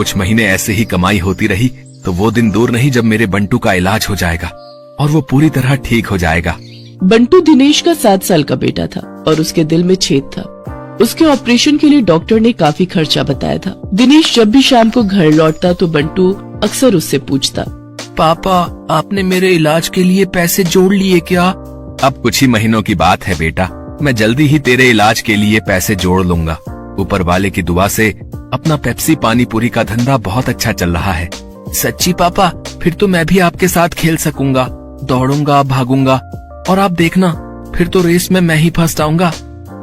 कुछ महीने ऐसे ही कमाई होती रही तो वो दिन दूर नहीं जब मेरे बंटू का इलाज हो जाएगा और वो पूरी तरह ठीक हो जाएगा। बंटू दिनेश का 7 साल का बेटा था और उसके दिल में छेद था। उसके ऑपरेशन के लिए डॉक्टर ने काफी खर्चा बताया था। दिनेश जब भी शाम को घर लौटता तो बंटू अक्सर उससे पूछता, पापा आपने मेरे इलाज के लिए पैसे जोड़ लिए क्या? अब कुछ ही महीनों की बात है बेटा, मैं जल्दी ही तेरे इलाज के लिए पैसे जोड़ लूंगा। ऊपर वाले की दुआ से अपना पेप्सी पानी पूरी का धंधा बहुत अच्छा चल रहा है। सच्ची पापा? फिर तो मैं भी आपके साथ खेल सकूंगा, दौड़ूंगा, भागूंगा और आप देखना फिर तो रेस में मैं ही फर्स्ट आऊंगा।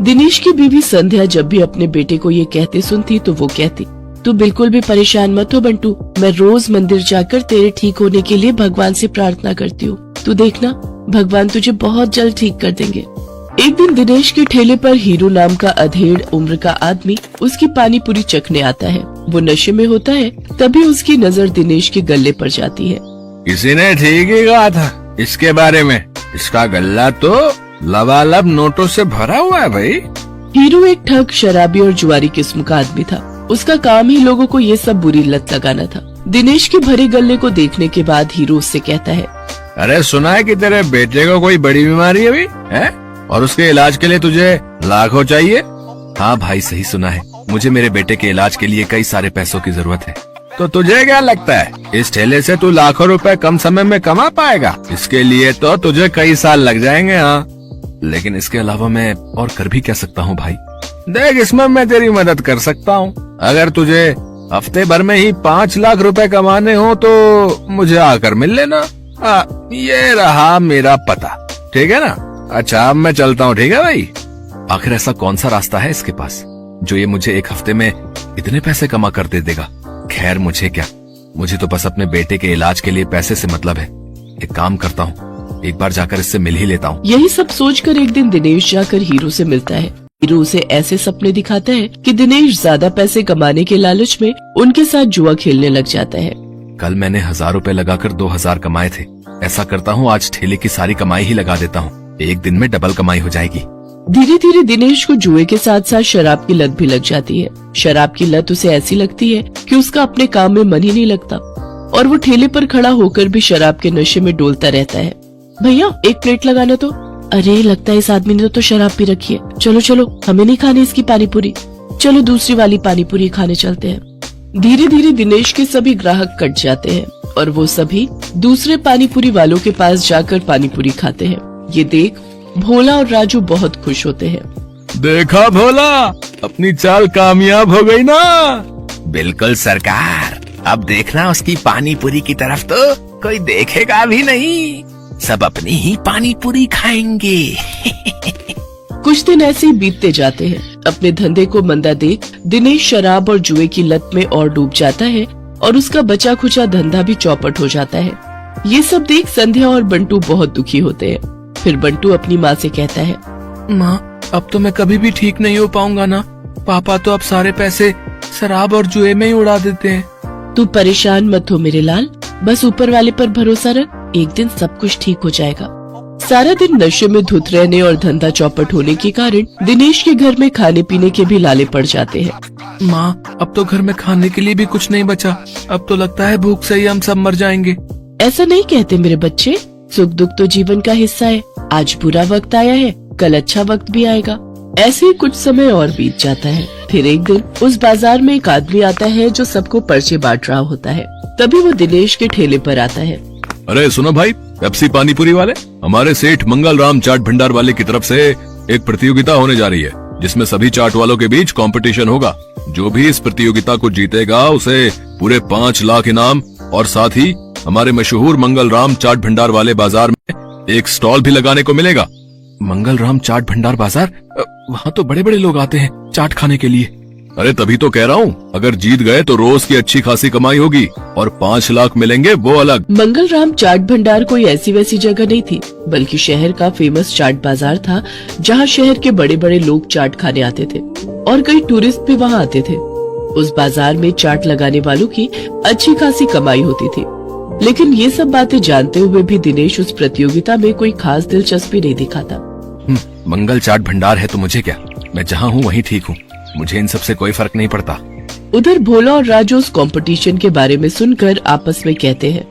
दिनेश की बीवी संध्या जब भी अपने बेटे को ये कहते सुनती तो वो कहती, तू बिल्कुल भी परेशान मत हो बंटू, मैं रोज मंदिर जाकर तेरे ठीक होने के लिए भगवान से प्रार्थना करती हूँ। तू देखना भगवान तुझे बहुत जल्द ठीक कर देंगे। एक दिन दिनेश के ठेले पर हीरू नाम का अधेड़ उम्र का आदमी उसकी पानी पूरी चखने आता है। वो नशे में होता है, तभी उसकी नजर दिनेश के गले पर जाती है। किसी ने ठीक ही कहा था इसके बारे में, इसका गल्ला तो लबालब नोटों से भरा हुआ है भाई। हीरू एक ठग, शराबी और जुआरी किस्म का आदमी था। उसका काम ही लोगों को ये सब बुरी लत लगाना था। दिनेश के भरे गले को देखने के बाद हीरू उससे कहता है, अरे सुना है कि तेरे बेटे को कोई बड़ी बीमारी है अभी है और उसके इलाज के लिए तुझे लाखों चाहिए? हाँ भाई सही सुना है, मुझे मेरे बेटे के इलाज के लिए कई सारे पैसों की जरूरत है। तो तुझे क्या लगता है इस ठेले से तू लाखों रुपए कम समय में कमा पाएगा? इसके लिए तो तुझे कई साल लग जाएंगे। हाँ लेकिन इसके अलावा मैं और कर भी क्या सकता हूँ भाई? देख इसमें मैं तेरी मदद कर सकता हूँ। अगर तुझे हफ्ते भर में ही 5 लाख रुपए कमाने हो तो मुझे आकर मिल लेना। ये रहा मेरा पता, ठीक है ना? अच्छा अब मैं चलता हूँ, ठीक है भाई? आखिर ऐसा कौन सा रास्ता है इसके पास जो ये मुझे एक हफ्ते में इतने पैसे कमा कर दे देगा? खैर मुझे क्या, मुझे तो बस अपने बेटे के इलाज के लिए पैसे से मतलब है। एक काम करता हूँ, एक बार जाकर इससे मिल ही लेता हूँ। यही सब सोचकर एक दिन दिनेश जाकर हीरू से मिलता है। हीरू उसे ऐसे सपने दिखाता है कि दिनेश ज्यादा पैसे कमाने के लालच में उनके साथ जुआ खेलने लग जाता है। कल मैंने 1000 रुपए लगाकर 2000 कमाए थे। ऐसा करता हूँ आज ठेले की सारी कमाई ही लगा देता हूँ, एक दिन में डबल कमाई हो जाएगी। धीरे धीरे दिनेश को जुए के साथ साथ शराब की लत भी लग जाती है। शराब की लत उसे ऐसी लगती है कि उसका अपने काम में मन ही नहीं लगता और वो ठेले पर खड़ा होकर भी शराब के नशे में डोलता रहता है। भैया एक प्लेट लगाना तो। अरे लगता है इस आदमी ने तो शराब पी रखी है। चलो चलो हमें नहीं खानी इसकी पानी पूरी, चलो दूसरी वाली पानी पूरी खाने चलते हैं। धीरे धीरे दिनेश के सभी ग्राहक कट जाते हैं और वो सभी दूसरे पानी पूरी वालों के पास जाकर पानी पूरी खाते हैं। ये देख भोला और राजू बहुत खुश होते हैं। देखा भोला, अपनी चाल कामयाब हो गई ना? बिल्कुल सरकार, अब देखना उसकी पानी पूरी की तरफ तो कोई देखेगा भी नहीं, सब अपनी ही पानी पूरी खाएंगे। कुछ दिन ऐसे ही बीतते जाते हैं। अपने धंधे को मंदा देख दिनेश शराब और जुए की लत में और डूब जाता है और उसका बचा खुचा धंधा भी चौपट हो जाता है। ये सब देख संध्या और बंटू बहुत दुखी होते हैं। फिर बंटू अपनी माँ से कहता है, माँ अब तो मैं कभी भी ठीक नहीं हो पाऊंगा ना, पापा तो अब सारे पैसे शराब और जुए में ही उड़ा देते हैं। तू परेशान मत हो मेरे लाल, बस ऊपर वाले पर भरोसा रख, एक दिन सब कुछ ठीक हो जाएगा। सारा दिन नशे में धुत रहने और धंधा चौपट होने के कारण दिनेश के घर में खाने पीने के भी लाले पड़ जाते हैं। माँ अब तो घर में खाने के लिए भी कुछ नहीं बचा, अब तो लगता है भूख से ही हम सब मर जाएंगे। ऐसा नहीं कहते मेरे बच्चे, सुख दुख तो जीवन का हिस्सा है। आज बुरा वक्त आया है, कल अच्छा वक्त भी आएगा। ऐसे ही कुछ समय और बीत जाता है। फिर एक दिन उस बाजार में एक आदमी आता है जो सबको पर्चे बांट रहा होता है। तभी वो दिनेश के ठेले पर आता है। अरे सुनो भाई, पेप्सी पानी पूरी वाले, हमारे सेठ मंगल राम चाट भंडार वाले की तरफ से एक प्रतियोगिता होने जा रही है जिसमें सभी चाट वालों के बीच कंपटीशन होगा। जो भी इस प्रतियोगिता को जीतेगा उसे पूरे 5 लाख इनाम और साथ ही हमारे मशहूर मंगल राम चाट भंडार वाले बाजार में एक स्टॉल भी लगाने को मिलेगा। मंगल राम चाट भंडार बाजार, वहाँ तो बड़े बड़े लोग आते हैं चाट खाने के लिए। अरे तभी तो कह रहा हूँ, अगर जीत गए तो रोज की अच्छी खासी कमाई होगी और 5 लाख मिलेंगे वो अलग। मंगल राम चाट भंडार कोई ऐसी वैसी जगह नहीं थी, बल्कि शहर का फेमस चाट बाजार था जहाँ शहर के बड़े बड़े लोग चाट खाने आते थे और कई टूरिस्ट भी वहाँ आते थे। उस बाजार में चाट लगाने वालों की अच्छी खासी कमाई होती थी, लेकिन ये सब बातें जानते हुए भी दिनेश उस प्रतियोगिता में कोई खास दिलचस्पी नहीं दिखाता। मंगल चाट भंडार है तो मुझे क्या, मैं जहाँ हूँ वहीं ठीक हूँ, मुझे इन सब से कोई फर्क नहीं पड़ता। उधर भोला और राजू उस कंपटीशन के बारे में सुनकर आपस में कहते हैं,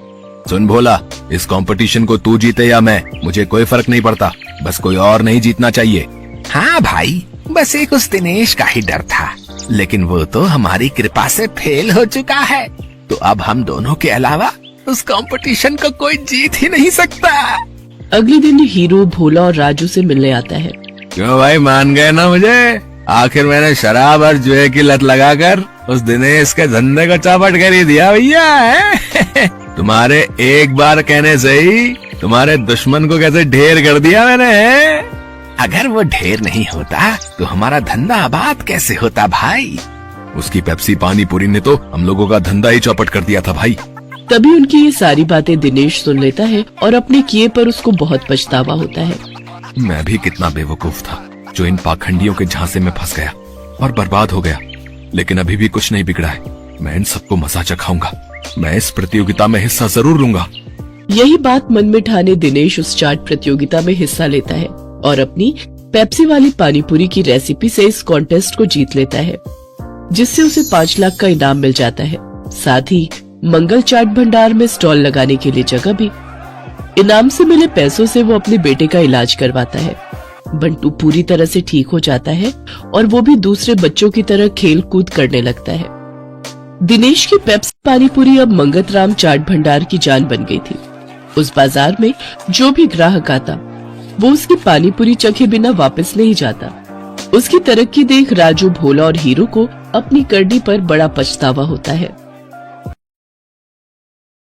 सुन भोला, इस कंपटीशन को तू जीते या मैं, मुझे कोई फर्क नहीं पड़ता, बस कोई और नहीं जीतना चाहिए। हाँ भाई, बस एक उस दिनेश का ही डर था, लेकिन वो तो हमारी कृपा से फेल हो चुका है, तो अब हम दोनों के अलावा उस कंपटीशन को कोई जीत ही नहीं सकता। अगले दिन हीरो भोला और राजू से मिलने आता है। क्यों भाई, मान गए ना मुझे? आखिर मैंने शराब और जुए की लत लगाकर उस दिनेश के धंधे को चौपट कर ही दिया भैया। तुम्हारे एक बार कहने से ही तुम्हारे दुश्मन को कैसे ढेर कर दिया मैंने। अगर वो ढेर नहीं होता तो हमारा धंधा आबाद कैसे होता भाई? उसकी पेप्सी पानी पूरी ने तो हम लोगों का धंधा ही चौपट कर दिया था भाई। तभी उनकी ये सारी बातें दिनेश सुन लेता है और अपने किए पर उसको बहुत पछतावा होता है। मैं भी कितना बेवकूफ था जो इन पाखंडियों के झांसे में फंस गया और बर्बाद हो गया, लेकिन अभी भी कुछ नहीं बिगड़ा है। मैं इन सबको मजा चखाऊंगा, मैं इस प्रतियोगिता में हिस्सा जरूर लूंगा। यही बात मन में ठाने दिनेश उस चाट प्रतियोगिता में हिस्सा लेता है और अपनी पेप्सी वाली पानीपुरी की रेसिपी से इस कॉन्टेस्ट को जीत लेता है, जिससे उसे 5 लाख का इनाम मिल जाता है। साथ ही मंगल चाट भंडार में स्टॉल लगाने के लिए जगह भी। इनाम से मिले पैसों से वो अपने बेटे का इलाज करवाता है। बंटू पूरी तरह से ठीक हो जाता है और वो भी दूसरे बच्चों की तरह खेल कूद करने लगता है। दिनेश की पेप्सी पानीपुरी अब मंगत राम चाट भंडार की जान बन गई थी। उस बाजार में जो भी ग्राहक आता वो उसकी पानीपुरी चखे बिना वापस नहीं जाता। उसकी तरक्की देख राजू, भोला और हीरो को अपनी करनी पर बड़ा पछतावा होता है।